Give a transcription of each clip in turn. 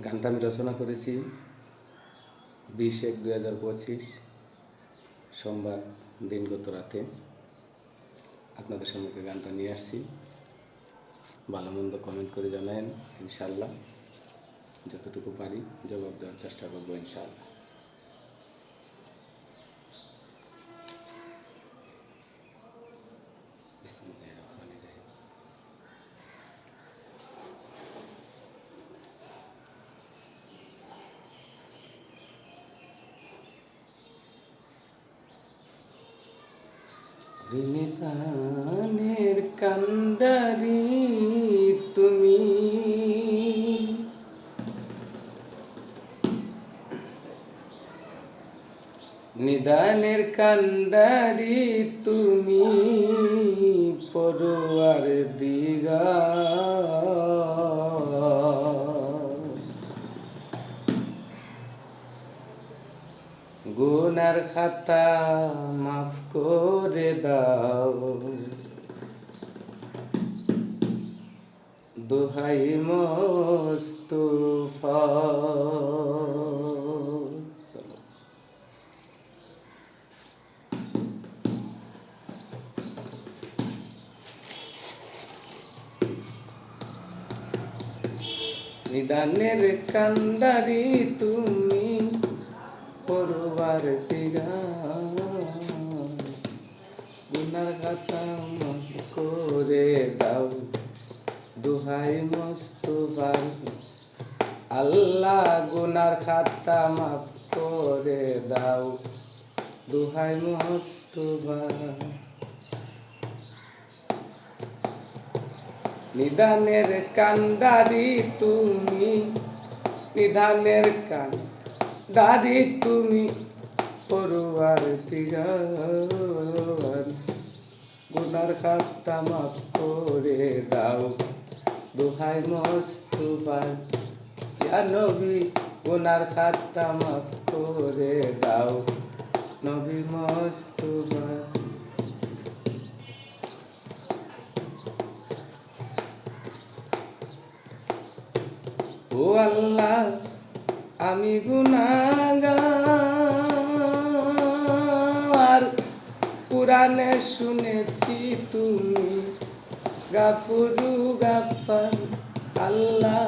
গানটা আমি রচনা করেছি 20/1/2025 সোমবার দিনগত রাতে। আপনাদের সম্মুখে গানটা নিয়ে আসছি। ভালো মন্দ কমেন্ট করে জানায়েন, ইনশাআল্লাহ যতটুকু পারি জবাব দেওয়ার চেষ্টা করবো ইনশাআল্লাহ। নিদানের কান্ডারি তুমি, নিদানের কান্ডারি তুমি, পড়ুয়ার দিগা গুনার খাতা মাফ করে দাও, দোহাই মোস্তফা। নিদানের কান্ডারি তুমি, পড়ুয়ার দিগা গুনার খাতা মাফ করে দাও, দোহাই মোস্তফার। আল্লাহ গুনার খাতা মাফ করে দাও, দোহাই মোস্তফার। নিদানের কান্ডারি তুমি, নিদানের কান্ডারি তুমি, পড়ুয়ার দিগার গুনার খাতা মাফ করে দাও, দোহাই মোস্তফার। ইয়া নবী গুনার খাতা মাফ করে দাও, নবী মোস্তফা। ও আল্লাহ আমি গুনাহগার, কুরআনে শুনেছি তুমি গাফুরু গাফফার। আল্লাহ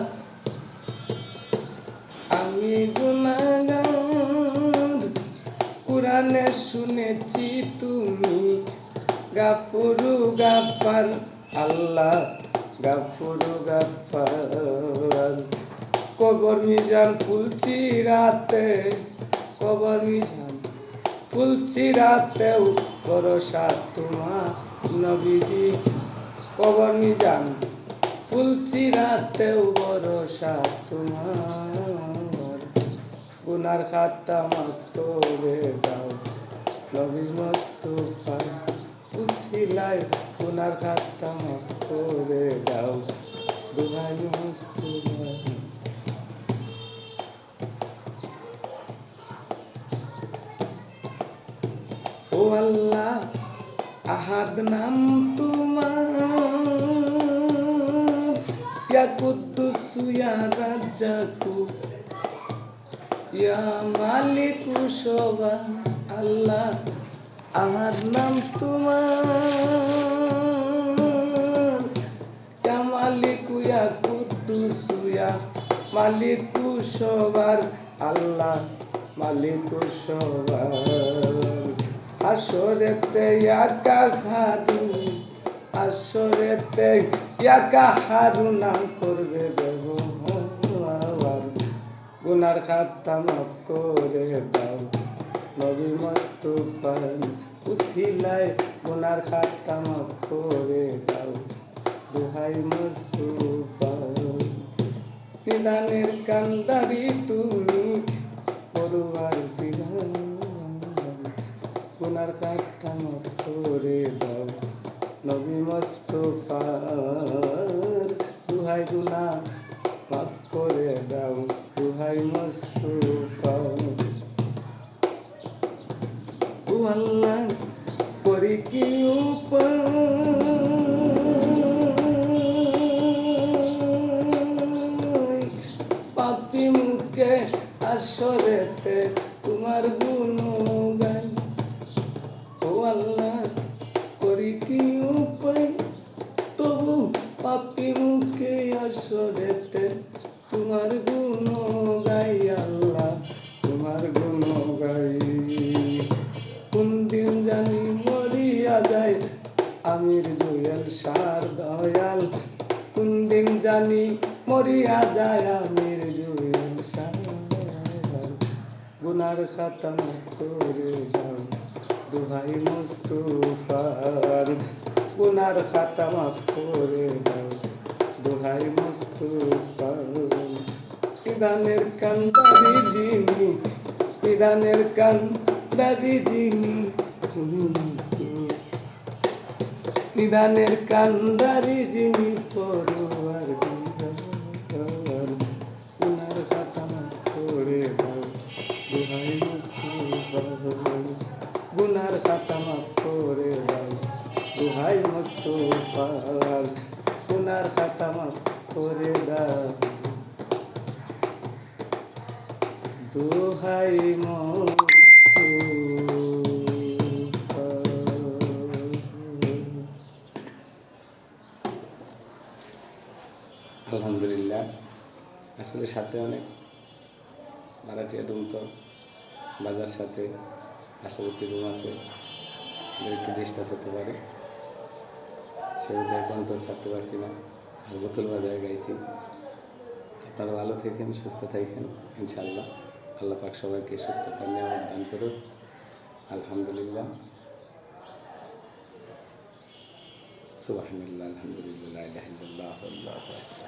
আমি গুনাহগার, কুরআনে শুনেছি তুমি গাফুরু গাফফার। আল্লাহ গাফুরু গাফফার। কবর মিজান ফুলছি রাতে, কবর মিজান ফুলছি রাতেও ভরসা তোমার নবীজি। কবর মিজান ফুলছি রাতেও ভরসা তোমার, গুনার খাতা মাফ করে দাও, নবী মোস্তফা। উসিলায় গুনার খাতা মাফ করে দাও, দোহাই মোস্তফা। ও আল্লাহ আহাদ নাম তোমার, ইয়া কুদ্দুস ইয়া রাজ্জাকু ইয়া মালিকু শোভা। আল্লাহ আহাদ নাম তোমার, ইয়া মালিকু ইয়া কুদ্দুস ইয়া মালিকু শোভার। আল্লাহ মালিকু শোভার। আসরেতে একা হারু, আসরেতে একা হারু নাম করবে ব্যবহার, গুনার খাতা মাফ করে দাও, নবী মোস্তফা। উসিলায় গুনার খাতা মাফ করে দাও, দোহাই মোস্তফা। নিদানের কান্ডারি তুমি, পড়ুয়ার দিগার গুনার খাতা মাফ করে দাও, নবী মোস্তফার। দোহাই গুনা মাফ করে দাও, দোহাই মোস্তফা। ও আল্লাহ করি কি উপায়, পাপী জানি মরিয়া যায় আমির জুয়েল শাহ গুনার খাতা মাফ করে দাও দুহাই মুস্তুফার গুনার খাতা মাফ করে দাও দুহাই মুস্তুফার বিধানের কান্দারি যিনি বিধানের কান্দারি যিনি বিধানের কান্দারি যিনি পড়ুয়ার বিধান উনার খাতা মাফ করে দাও দুহাই মুস্তুফার গুনার খাতা মাফ করে দাও দুহাই মুস্তুফার গুনার খাতা মাফ করে দাও দুহাই আলহামদুলিল্লাহ। আসলে সাথে অনেক ভাড়াটিয়া রুম, তো বাজার সাথে পার্শ্ববর্তী রুম আছে, একটু ডিস্টার্ব হতে পারে, সেটা কন্ট্রোল ছাড়তে পারছি না, আর বোতল বাজায় গাইছি। আপনারা ভালো থাকেন, সুস্থ থাকেন ইনশাআল্লাহ। আল্লাহ পাক সবাইকে সুস্থতা নিয়ামত দান করুন। আলহামদুলিল্লাহ, সুবহানাল্লাহ, আলহামদুলিল্লাহ, লা ইলাহা ইল্লাল্লাহ, আল্লাহু আকবার।